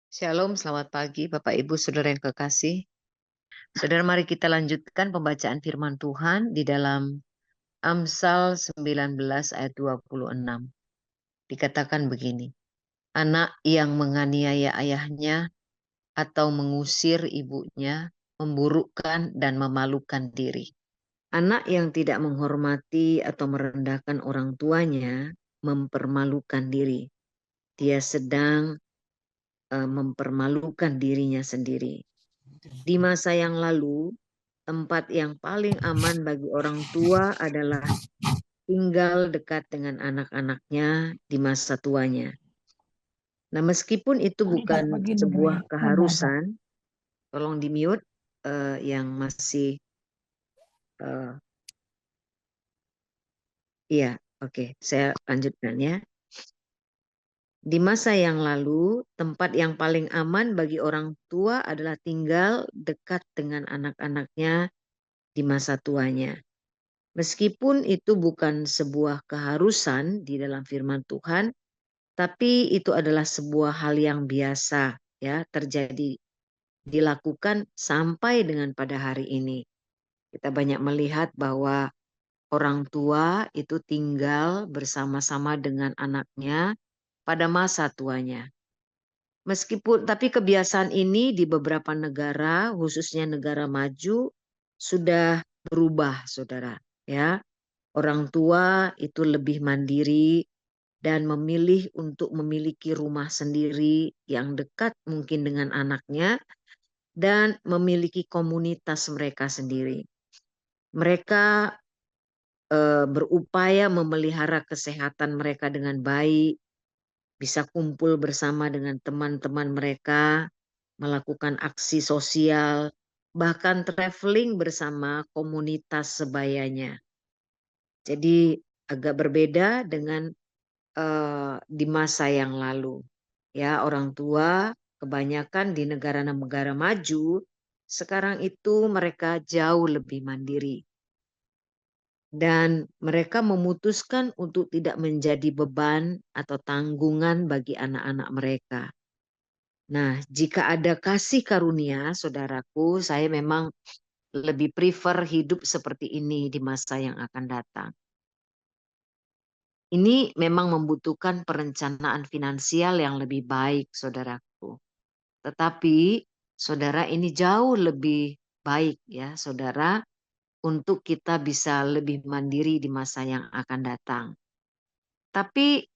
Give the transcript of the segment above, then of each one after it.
Shalom, selamat pagi Bapak Ibu Saudara yang kekasih. Saudara, mari kita lanjutkan pembacaan firman Tuhan di dalam Amsal 19 ayat 26. Dikatakan begini, anak yang menganiaya ayahnya atau mengusir ibunya, memburukkan dan memalukan diri. Anak yang tidak menghormati atau merendahkan orang tuanya, mempermalukan diri. Dia sedang mempermalukan dirinya sendiri. Di masa yang lalu, tempat yang paling aman bagi orang tua adalah tinggal dekat dengan anak-anaknya di masa tuanya. Nah, meskipun itu bukan Begini dulu sebuah ya. keharusan, tolong di-mute yang masih iya, oke, saya lanjutkan ya. Di masa yang lalu, tempat yang paling aman bagi orang tua adalah tinggal dekat dengan anak-anaknya di masa tuanya. Meskipun itu bukan sebuah keharusan di dalam firman Tuhan, tapi itu adalah sebuah hal yang biasa ya terjadi, dilakukan sampai dengan pada hari ini. Kita banyak melihat bahwa orang tua itu tinggal bersama-sama dengan anaknya pada masa tuanya. Meskipun tapi kebiasaan ini di beberapa negara, khususnya negara maju, sudah berubah, Saudara, ya. Orang tua itu lebih mandiri dan memilih untuk memiliki rumah sendiri yang dekat mungkin dengan anaknya dan memiliki komunitas mereka sendiri. Mereka berupaya memelihara kesehatan mereka dengan baik, bisa kumpul bersama dengan teman-teman mereka, melakukan aksi sosial, bahkan traveling bersama komunitas sebayanya. Jadi agak berbeda dengan di masa yang lalu. Ya, orang tua kebanyakan di negara-negara maju sekarang itu mereka jauh lebih mandiri dan mereka memutuskan untuk tidak menjadi beban atau tanggungan bagi anak-anak mereka. Nah, jika ada kasih karunia, saudaraku, saya memang lebih prefer hidup seperti ini di masa yang akan datang. Ini memang membutuhkan perencanaan finansial yang lebih baik, saudaraku. Tetapi, saudara, ini jauh lebih baik ya, saudara, untuk kita bisa lebih mandiri di masa yang akan datang. Tapi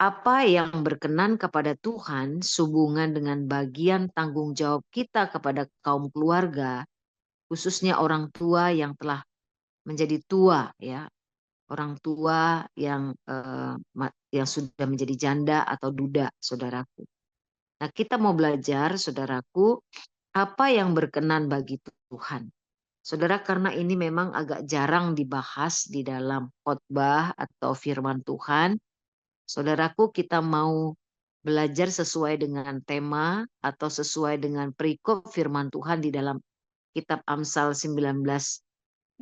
apa yang berkenan kepada Tuhan sehubungan dengan bagian tanggung jawab kita kepada kaum keluarga, khususnya orang tua yang telah menjadi tua ya, orang tua yang sudah menjadi janda atau duda, saudaraku. Nah, kita mau belajar, saudaraku, apa yang berkenan bagi Tuhan. Saudara, karena ini memang agak jarang dibahas di dalam khotbah atau firman Tuhan, saudaraku, kita mau belajar sesuai dengan tema atau sesuai dengan perikop firman Tuhan di dalam kitab Amsal 19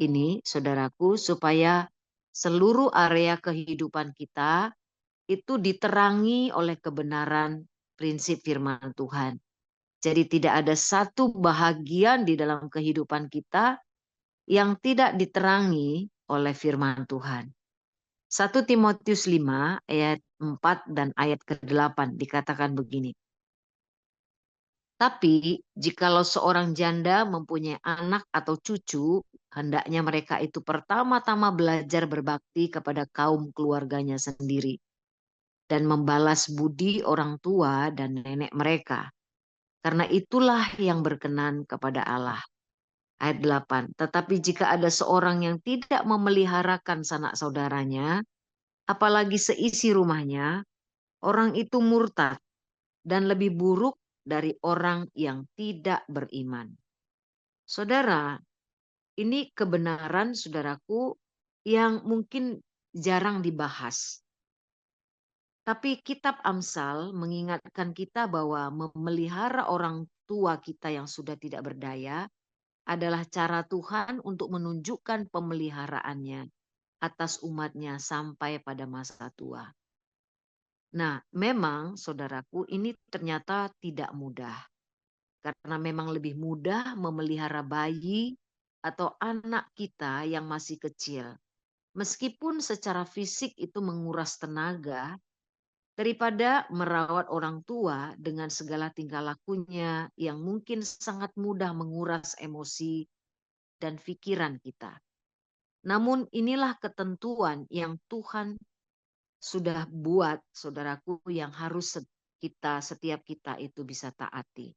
ini, saudaraku, supaya seluruh area kehidupan kita itu diterangi oleh kebenaran prinsip firman Tuhan. Jadi tidak ada satu bahagian di dalam kehidupan kita yang tidak diterangi oleh firman Tuhan. 1 Timotius 5 ayat 4 dan ayat ke-8 dikatakan begini. Tapi jikalau seorang janda mempunyai anak atau cucu, hendaknya mereka itu pertama-tama belajar berbakti kepada kaum keluarganya sendiri dan membalas budi orang tua dan nenek mereka. Karena itulah yang berkenan kepada Allah. Ayat 8. Tetapi jika ada seorang yang tidak memeliharakan sanak saudaranya, apalagi seisi rumahnya, orang itu murtad dan lebih buruk dari orang yang tidak beriman. Saudara, ini kebenaran saudaraku yang mungkin jarang dibahas. Tapi kitab Amsal mengingatkan kita bahwa memelihara orang tua kita yang sudah tidak berdaya adalah cara Tuhan untuk menunjukkan pemeliharaannya atas umatnya sampai pada masa tua. Nah, memang saudaraku ini ternyata tidak mudah. Karena memang lebih mudah memelihara bayi atau anak kita yang masih kecil. Meskipun secara fisik itu menguras tenaga, daripada merawat orang tua dengan segala tingkah lakunya yang mungkin sangat mudah menguras emosi dan pikiran kita. Namun inilah ketentuan yang Tuhan sudah buat, saudaraku, yang harus setiap kita itu bisa taati.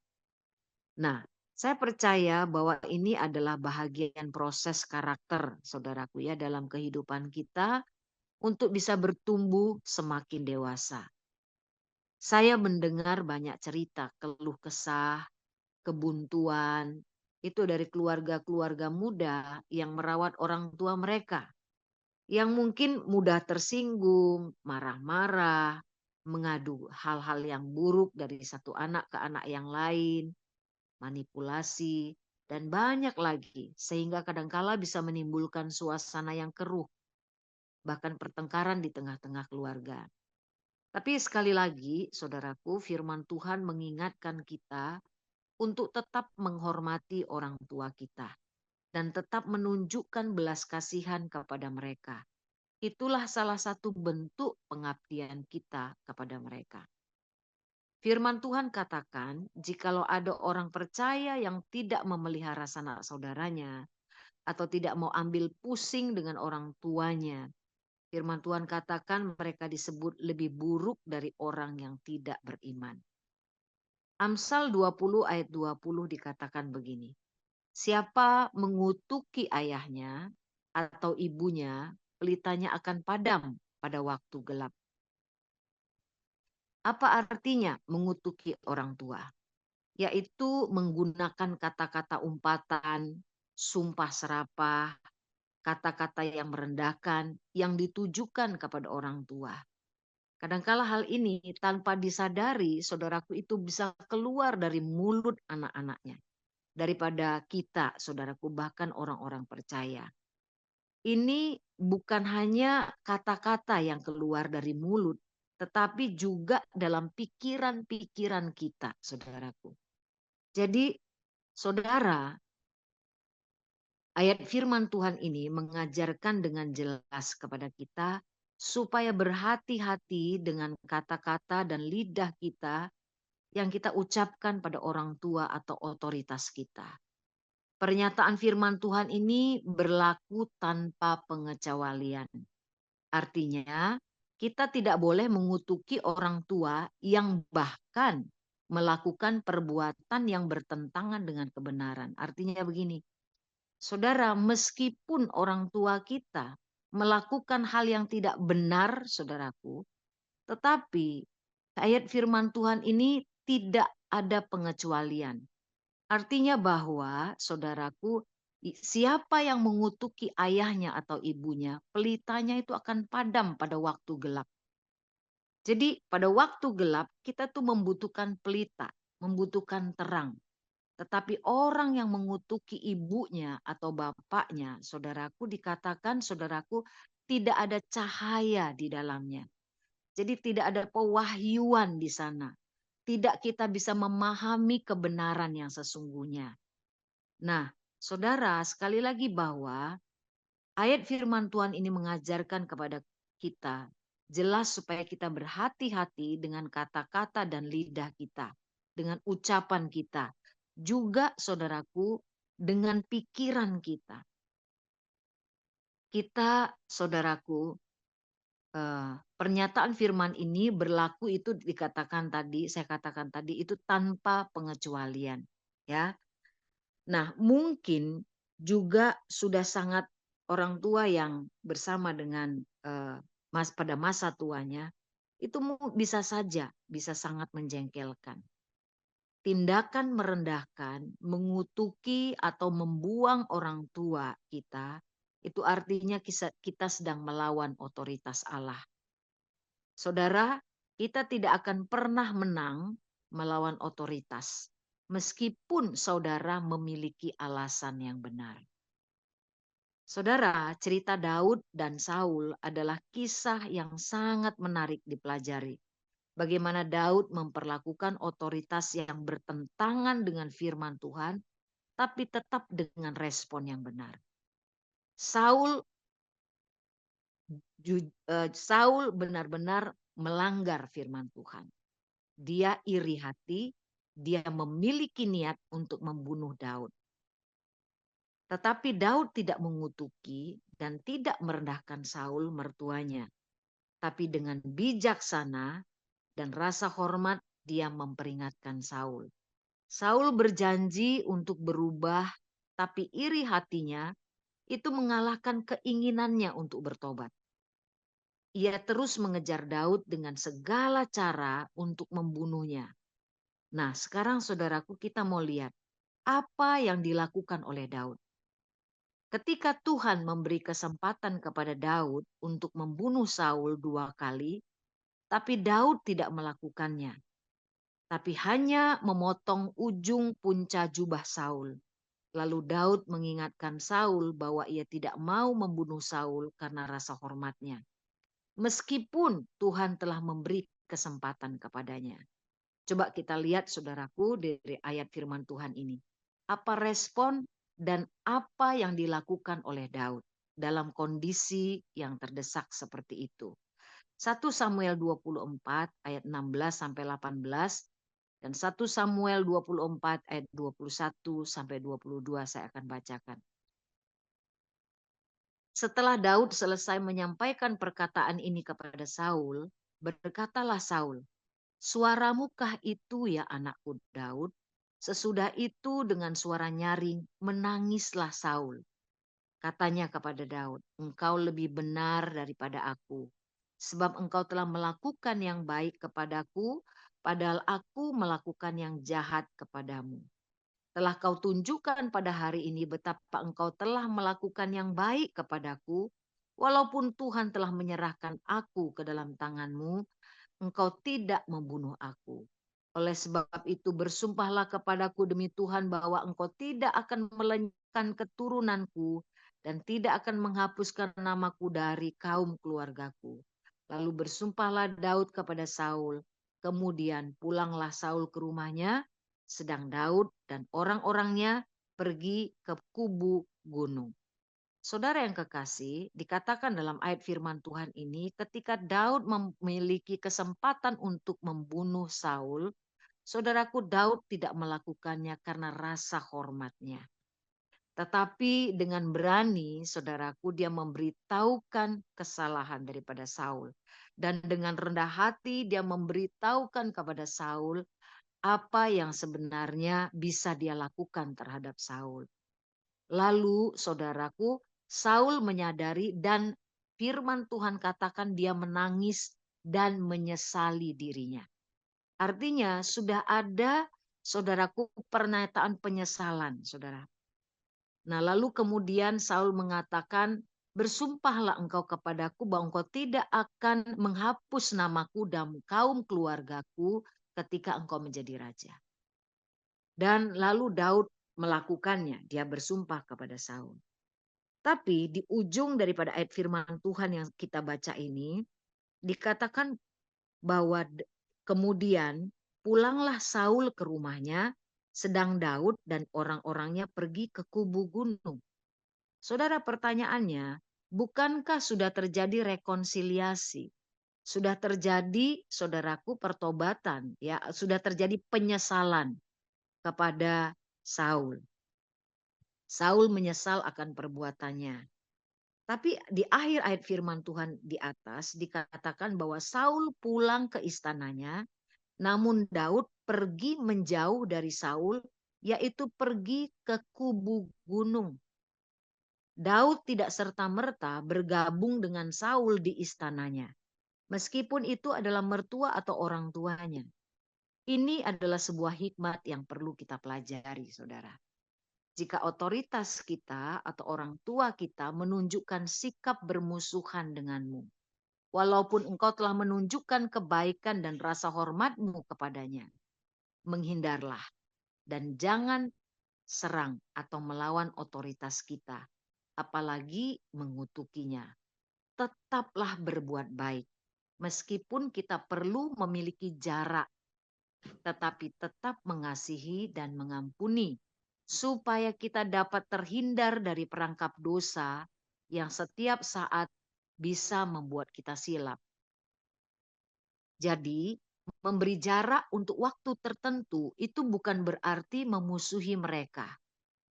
Nah, saya percaya bahwa ini adalah bahagian proses karakter, saudaraku ya, dalam kehidupan kita untuk bisa bertumbuh semakin dewasa. Saya mendengar banyak cerita keluh kesah, kebuntuan, itu dari keluarga-keluarga muda yang merawat orang tua mereka. Yang mungkin mudah tersinggung, marah-marah, mengadu hal-hal yang buruk dari satu anak ke anak yang lain, manipulasi, dan banyak lagi. Sehingga kadangkala bisa menimbulkan suasana yang keruh, bahkan pertengkaran di tengah-tengah keluarga. Tapi sekali lagi, saudaraku, firman Tuhan mengingatkan kita untuk tetap menghormati orang tua kita dan tetap menunjukkan belas kasihan kepada mereka. Itulah salah satu bentuk pengabdian kita kepada mereka. Firman Tuhan katakan, jikalau ada orang percaya yang tidak memelihara sanak saudaranya atau tidak mau ambil pusing dengan orang tuanya, firman Tuhan katakan mereka disebut lebih buruk dari orang yang tidak beriman. Amsal 20 ayat 20 dikatakan begini, siapa mengutuki ayahnya atau ibunya, pelitanya akan padam pada waktu gelap. Apa artinya mengutuki orang tua? Yaitu menggunakan kata-kata umpatan, sumpah serapah, kata-kata yang merendahkan, yang ditujukan kepada orang tua. Kadangkala hal ini tanpa disadari, saudaraku, itu bisa keluar dari mulut anak-anaknya. Daripada kita, saudaraku, bahkan orang-orang percaya. Ini bukan hanya kata-kata yang keluar dari mulut, tetapi juga dalam pikiran-pikiran kita, saudaraku. Jadi, saudara, ayat firman Tuhan ini mengajarkan dengan jelas kepada kita supaya berhati-hati dengan kata-kata dan lidah kita yang kita ucapkan pada orang tua atau otoritas kita. Pernyataan firman Tuhan ini berlaku tanpa pengecualian. Artinya, kita tidak boleh mengutuki orang tua yang bahkan melakukan perbuatan yang bertentangan dengan kebenaran. Artinya begini, saudara, meskipun orang tua kita melakukan hal yang tidak benar, saudaraku, tetapi ayat firman Tuhan ini tidak ada pengecualian. Artinya bahwa, saudaraku, siapa yang mengutuki ayahnya atau ibunya, pelitanya itu akan padam pada waktu gelap. Jadi pada waktu gelap kita tuh membutuhkan pelita, membutuhkan terang. Tetapi orang yang mengutuki ibunya atau bapaknya, saudaraku, dikatakan, saudaraku, tidak ada cahaya di dalamnya. Jadi tidak ada pewahyuan di sana. Tidak kita bisa memahami kebenaran yang sesungguhnya. Nah, saudara, sekali lagi bahwa ayat firman Tuhan ini mengajarkan kepada kita jelas supaya kita berhati-hati dengan kata-kata dan lidah kita, dengan ucapan kita. Juga, saudaraku, dengan pikiran kita. Kita, saudaraku, pernyataan firman ini berlaku itu dikatakan tadi, saya katakan tadi itu tanpa pengecualian, ya. Nah, mungkin juga sudah sangat orang tua yang bersama dengan pada masa tuanya itu bisa saja bisa sangat menjengkelkan. Tindakan merendahkan, mengutuki atau membuang orang tua kita, itu artinya kita sedang melawan otoritas Allah. Saudara, kita tidak akan pernah menang melawan otoritas, meskipun saudara memiliki alasan yang benar. Saudara, cerita Daud dan Saul adalah kisah yang sangat menarik dipelajari. bagaimana Daud memperlakukan otoritas yang bertentangan dengan firman Tuhan, tapi tetap dengan respon yang benar. Saul Saul benar-benar melanggar firman Tuhan. Dia iri hati, dia memiliki niat untuk membunuh Daud. Tetapi Daud tidak mengutuki dan tidak merendahkan Saul mertuanya. Tapi dengan bijaksana dan rasa hormat dia memperingatkan Saul. Saul berjanji untuk berubah, tapi iri hatinya itu mengalahkan keinginannya untuk bertobat. Ia terus mengejar Daud dengan segala cara untuk membunuhnya. Nah, sekarang saudaraku kita mau lihat apa yang dilakukan oleh Daud. Ketika Tuhan memberi kesempatan kepada Daud untuk membunuh Saul 2 kali, tapi Daud tidak melakukannya. Tapi hanya memotong ujung punca jubah Saul. Lalu Daud mengingatkan Saul bahwa ia tidak mau membunuh Saul karena rasa hormatnya. Meskipun Tuhan telah memberi kesempatan kepadanya. Coba kita lihat saudaraku dari ayat firman Tuhan ini. Apa respon dan apa yang dilakukan oleh Daud dalam kondisi yang terdesak seperti itu. 1 Samuel 24 ayat 16 sampai 18 dan 1 Samuel 24 ayat 21 sampai 22 saya akan bacakan. Setelah Daud selesai menyampaikan perkataan ini kepada Saul, berkatalah Saul, "Suaramukah itu ya anakku Daud?" Sesudah itu dengan suara nyaring menangislah Saul. Katanya kepada Daud, "Engkau lebih benar daripada aku, sebab engkau telah melakukan yang baik kepadaku, padahal aku melakukan yang jahat kepadamu. Telah kau tunjukkan pada hari ini betapa engkau telah melakukan yang baik kepadaku, walaupun Tuhan telah menyerahkan aku ke dalam tanganmu, engkau tidak membunuh aku. Oleh sebab itu bersumpahlah kepadaku demi Tuhan bahwa engkau tidak akan melenyapkan keturunanku dan tidak akan menghapuskan namaku dari kaum keluargaku." Lalu bersumpahlah Daud kepada Saul. Kemudian pulanglah Saul ke rumahnya, sedang Daud dan orang-orangnya pergi ke kubu gunung. Saudara yang kekasih, dikatakan dalam ayat firman Tuhan ini, ketika Daud memiliki kesempatan untuk membunuh Saul, saudaraku Daud tidak melakukannya karena rasa hormatnya. Tetapi dengan berani, saudaraku, dia memberitahukan kesalahan daripada Saul. Dan dengan rendah hati dia memberitahukan kepada Saul apa yang sebenarnya bisa dia lakukan terhadap Saul. Lalu saudaraku, Saul menyadari dan firman Tuhan katakan dia menangis dan menyesali dirinya. Artinya sudah ada saudaraku pernyataan penyesalan, saudara. Nah lalu kemudian Saul mengatakan, "Bersumpahlah engkau kepadaku bahwa engkau tidak akan menghapus namaku dan kaum keluargaku ketika engkau menjadi raja." Dan lalu Daud melakukannya, dia bersumpah kepada Saul. Tapi di ujung daripada ayat firman Tuhan yang kita baca ini, dikatakan bahwa kemudian pulanglah Saul ke rumahnya, sedang Daud dan orang-orangnya pergi ke kubu gunung. Saudara, pertanyaannya, bukankah sudah terjadi rekonsiliasi? Sudah terjadi, saudaraku, pertobatan, ya, sudah terjadi penyesalan kepada Saul. Saul menyesal akan perbuatannya. Tapi di akhir ayat firman Tuhan di atas dikatakan bahwa Saul pulang ke istananya, namun Daud pergi menjauh dari Saul, yaitu pergi ke kubu gunung. Daud tidak serta-merta bergabung dengan Saul di istananya, meskipun itu adalah mertua atau orang tuanya. Ini adalah sebuah hikmat yang perlu kita pelajari, saudara. Jika otoritas kita atau orang tua kita menunjukkan sikap bermusuhan denganmu, walaupun engkau telah menunjukkan kebaikan dan rasa hormatmu kepadanya, menghindarlah dan jangan serang atau melawan otoritas kita, apalagi mengutukinya. Tetaplah berbuat baik. meskipun kita perlu memiliki jarak, tetapi tetap mengasihi dan mengampuni, supaya kita dapat terhindar dari perangkap dosa yang setiap saat bisa membuat kita silap. Jadi, memberi jarak untuk waktu tertentu itu bukan berarti memusuhi mereka.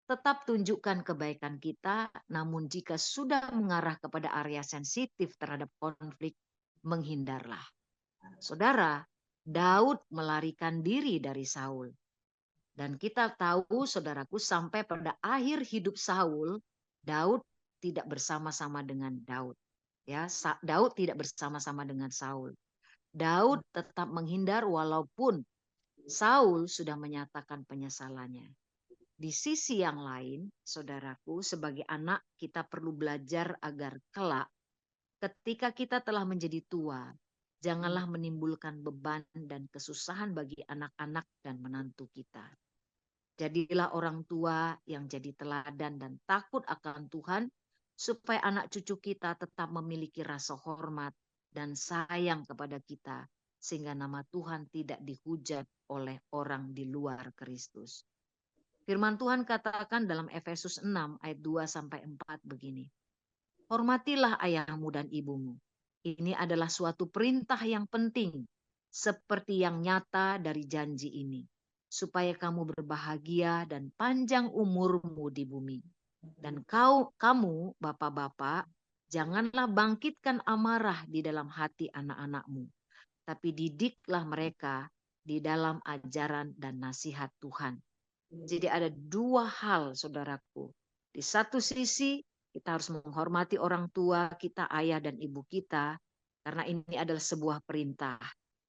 Tetap tunjukkan kebaikan kita, namun jika sudah mengarah kepada area sensitif terhadap konflik, menghindarlah. Saudara, Daud melarikan diri dari Saul. Dan kita tahu, saudaraku, sampai pada akhir hidup Saul, Daud tidak bersama-sama dengan Daud. Ya, Daud tidak bersama-sama dengan Saul. Daud tetap menghindar walaupun Saul sudah menyatakan penyesalannya. Di sisi yang lain, saudaraku, sebagai anak kita perlu belajar agar kelak ketika kita telah menjadi tua, janganlah menimbulkan beban dan kesusahan bagi anak-anak dan menantu kita. Jadilah orang tua yang jadi teladan dan takut akan Tuhan, supaya anak cucu kita tetap memiliki rasa hormat dan sayang kepada kita, sehingga nama Tuhan tidak dihujat oleh orang di luar Kristus. Firman Tuhan katakan dalam Efesus 6 ayat 2 sampai 4 begini. Hormatilah ayahmu dan ibumu. Ini adalah suatu perintah yang penting, seperti yang nyata dari janji ini, supaya kamu berbahagia dan panjang umurmu di bumi. Dan kamu, bapak-bapak, janganlah bangkitkan amarah di dalam hati anak-anakmu, tapi didiklah mereka di dalam ajaran dan nasihat Tuhan. Jadi ada dua hal, saudaraku. Di satu sisi kita harus menghormati orang tua kita, ayah dan ibu kita, karena ini adalah sebuah perintah.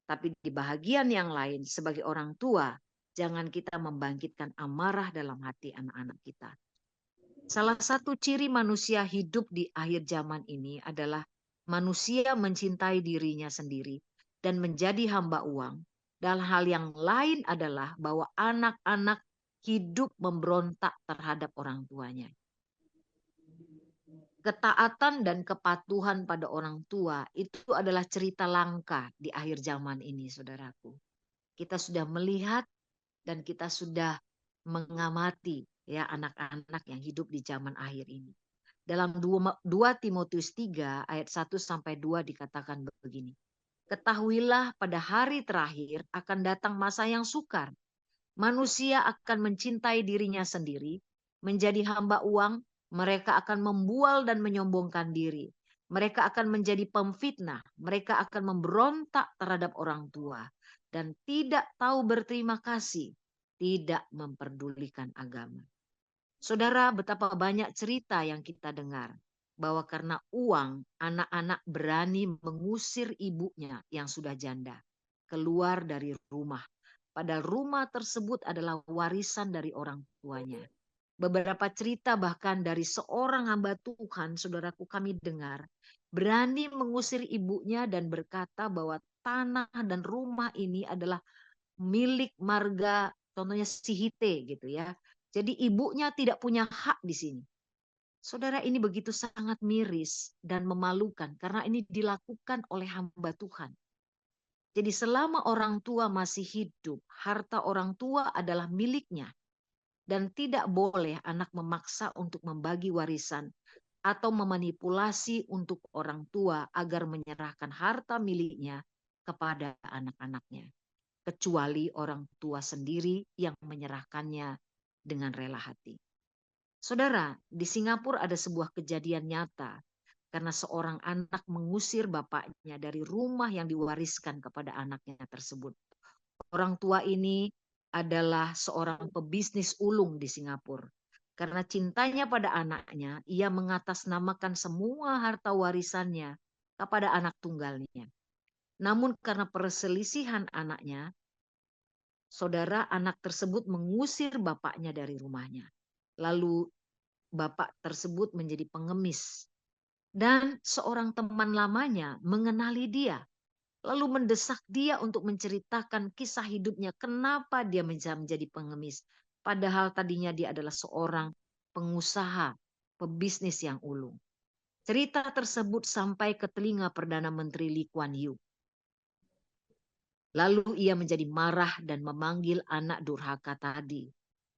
Tapi di bahagian yang lain, sebagai orang tua, jangan kita membangkitkan amarah dalam hati anak-anak kita. Salah satu ciri manusia hidup di akhir zaman ini adalah manusia mencintai dirinya sendiri dan menjadi hamba uang. Dan hal yang lain adalah bahwa anak-anak hidup memberontak terhadap orang tuanya. Ketaatan dan kepatuhan pada orang tua itu adalah cerita langka di akhir zaman ini, saudaraku. Kita sudah melihat dan kita sudah mengamati ya anak-anak yang hidup di zaman akhir ini. Dalam 2 Timotius 3 ayat 1 sampai 2 dikatakan begini. Ketahuilah pada hari terakhir akan datang masa yang sukar. Manusia akan mencintai dirinya sendiri, menjadi hamba uang, mereka akan membual dan menyombongkan diri. Mereka akan menjadi pemfitnah, mereka akan memberontak terhadap orang tua dan tidak tahu berterima kasih, tidak memperdulikan agama. Saudara, betapa banyak cerita yang kita dengar bahwa karena uang, anak-anak berani mengusir ibunya yang sudah janda keluar dari rumah. Padahal rumah tersebut adalah warisan dari orang tuanya. Beberapa cerita bahkan dari seorang hamba Tuhan, saudaraku, kami dengar, berani mengusir ibunya dan berkata bahwa tanah dan rumah ini adalah milik marga, contohnya si Hite gitu ya. Jadi ibunya tidak punya hak di sini. Saudara, ini begitu sangat miris dan memalukan karena ini dilakukan oleh hamba Tuhan. Jadi selama orang tua masih hidup, harta orang tua adalah miliknya. Dan tidak boleh anak memaksa untuk membagi warisan atau memanipulasi untuk orang tua agar menyerahkan harta miliknya kepada anak-anaknya. Kecuali orang tua sendiri yang menyerahkannya dengan rela hati. Saudara, di Singapura ada sebuah kejadian nyata karena seorang anak mengusir bapaknya dari rumah yang diwariskan kepada anaknya tersebut. Orang tua ini adalah seorang pebisnis ulung di Singapura. Karena cintanya pada anaknya, ia mengatasnamakan semua harta warisannya kepada anak tunggalnya. Namun karena perselisihan anaknya, saudara, anak tersebut mengusir bapaknya dari rumahnya. Lalu bapak tersebut menjadi pengemis. Dan seorang teman lamanya mengenali dia. Lalu mendesak dia untuk menceritakan kisah hidupnya. Kenapa dia menjadi pengemis. Padahal tadinya dia adalah seorang pengusaha, pebisnis yang ulung. Cerita tersebut sampai ke telinga Perdana Menteri Lee Kuan Yew. Lalu ia menjadi marah dan memanggil anak durhaka tadi,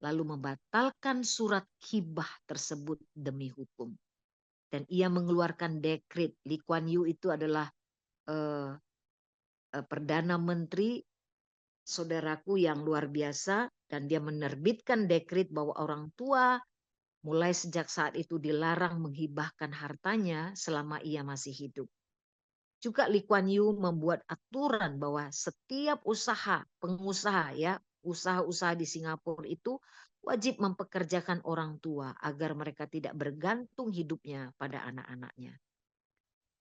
lalu membatalkan surat hibah tersebut demi hukum. Dan ia mengeluarkan dekret. Lee Kuan Yew itu adalah eh, perdana menteri, saudaraku, yang luar biasa, dan dia menerbitkan dekret bahwa orang tua mulai sejak saat itu dilarang menghibahkan hartanya selama ia masih hidup. Juga Lee Kuan Yew membuat aturan bahwa setiap pengusaha ya, usaha-usaha di Singapura itu wajib mempekerjakan orang tua agar mereka tidak bergantung hidupnya pada anak-anaknya.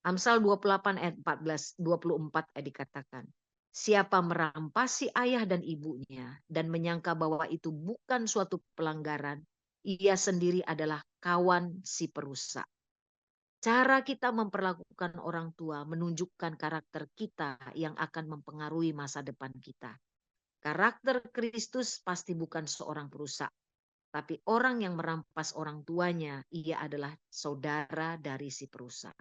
Amsal 28 ayat 24 dikatakan, siapa merampasi ayah dan ibunya dan menyangka bahwa itu bukan suatu pelanggaran, ia sendiri adalah kawan si perusak. Cara kita memperlakukan orang tua menunjukkan karakter kita yang akan mempengaruhi masa depan kita. Karakter Kristus pasti bukan seorang perusak, tapi orang yang merampas orang tuanya, ia adalah saudara dari si perusak.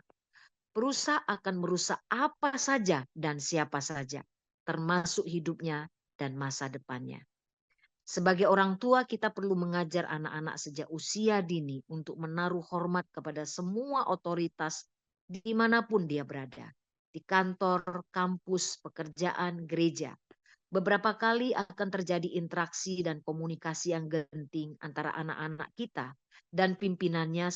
Perusak akan merusak apa saja dan siapa saja, termasuk hidupnya dan masa depannya. Sebagai orang tua, kita perlu mengajar anak-anak sejak usia dini untuk menaruh hormat kepada semua otoritas dimanapun dia berada. Di kantor, kampus, pekerjaan, gereja. Beberapa kali akan terjadi interaksi dan komunikasi yang genting antara anak-anak kita dan pimpinannya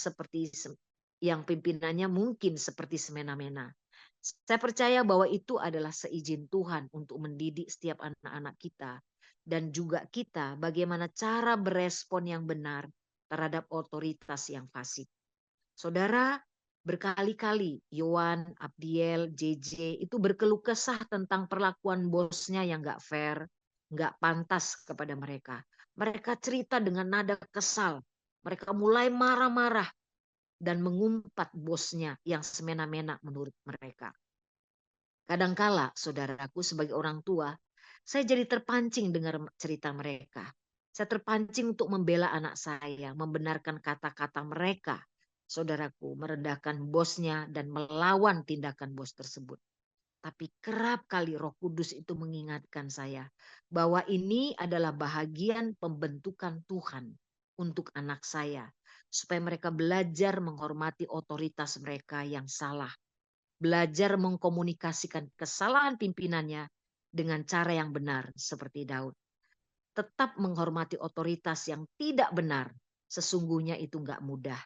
mungkin seperti semena-mena. Saya percaya bahwa itu adalah seizin Tuhan untuk mendidik setiap anak-anak kita dan juga kita bagaimana cara berespon yang benar terhadap otoritas yang fasik. Saudara, berkali-kali Yohan, Abdiel, JJ itu berkeluh kesah tentang perlakuan bosnya yang gak fair, gak pantas kepada mereka. Mereka cerita dengan nada kesal. Mereka mulai marah-marah dan mengumpat bosnya yang semena-mena menurut mereka. Kadangkala, saudaraku, sebagai orang tua, saya jadi terpancing dengar cerita mereka. Saya terpancing untuk membela anak saya, membenarkan kata-kata mereka, saudaraku, merendahkan bosnya dan melawan tindakan bos tersebut. Tapi kerap kali Roh Kudus itu mengingatkan saya bahwa ini adalah bahagian pembentukan Tuhan untuk anak saya, supaya mereka belajar menghormati otoritas mereka yang salah, belajar mengkomunikasikan kesalahan pimpinannya dengan cara yang benar seperti Daud. Tetap menghormati otoritas yang tidak benar, sesungguhnya itu nggak mudah.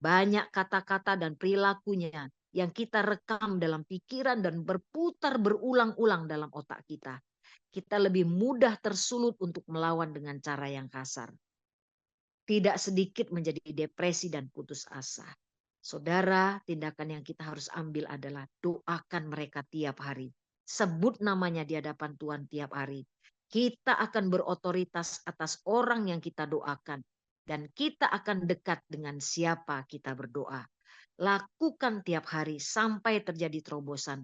Banyak kata-kata dan perilakunya yang kita rekam dalam pikiran dan berputar berulang-ulang dalam otak kita. Kita lebih mudah tersulut untuk melawan dengan cara yang kasar. Tidak sedikit menjadi depresi dan putus asa. Saudara, tindakan yang kita harus ambil adalah doakan mereka tiap hari. Sebut namanya di hadapan Tuhan tiap hari. Kita akan berotoritas atas orang yang kita doakan. Dan kita akan dekat dengan siapa kita berdoa. Lakukan tiap hari sampai terjadi terobosan.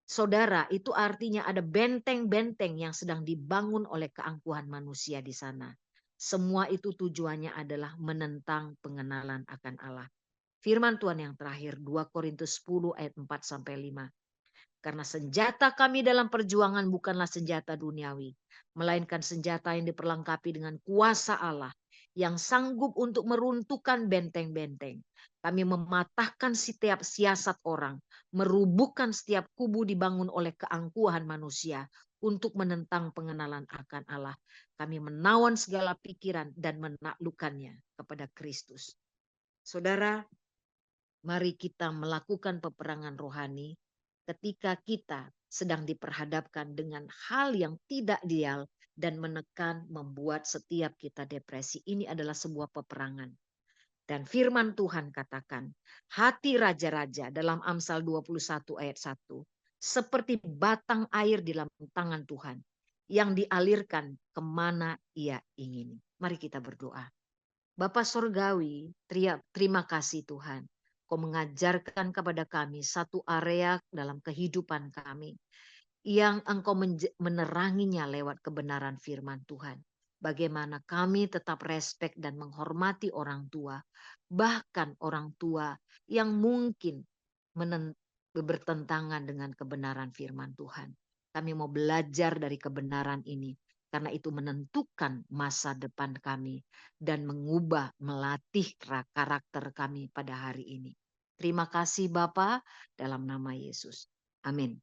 Saudara, itu artinya ada benteng-benteng yang sedang dibangun oleh keangkuhan manusia di sana. Semua itu tujuannya adalah menentang pengenalan akan Allah. Firman Tuhan yang terakhir, 2 Korintus 10 ayat 4 sampai 5. Karena senjata kami dalam perjuangan bukanlah senjata duniawi, melainkan senjata yang diperlengkapi dengan kuasa Allah yang sanggup untuk meruntuhkan benteng-benteng. Kami mematahkan setiap siasat orang, merubuhkan setiap kubu dibangun oleh keangkuhan manusia untuk menentang pengenalan akan Allah. Kami menawan segala pikiran dan menaklukkannya kepada Kristus. Saudara, mari kita melakukan peperangan rohani ketika kita sedang diperhadapkan dengan hal yang tidak ideal dan menekan membuat setiap kita depresi. Ini adalah sebuah peperangan. Dan firman Tuhan katakan, hati raja-raja dalam Amsal 21 ayat 1, seperti batang air di dalam tangan Tuhan yang dialirkan kemana ia ingin. Mari kita berdoa. Bapa Sorgawi, terima kasih Tuhan. Kau mengajarkan kepada kami satu area dalam kehidupan kami yang Engkau meneranginya lewat kebenaran firman Tuhan. Bagaimana kami tetap respek dan menghormati orang tua, bahkan orang tua yang mungkin bertentangan dengan kebenaran firman Tuhan. Kami mau belajar dari kebenaran ini. Karena itu menentukan masa depan kami dan mengubah, melatih karakter kami pada hari ini. Terima kasih Bapa dalam nama Yesus. Amin.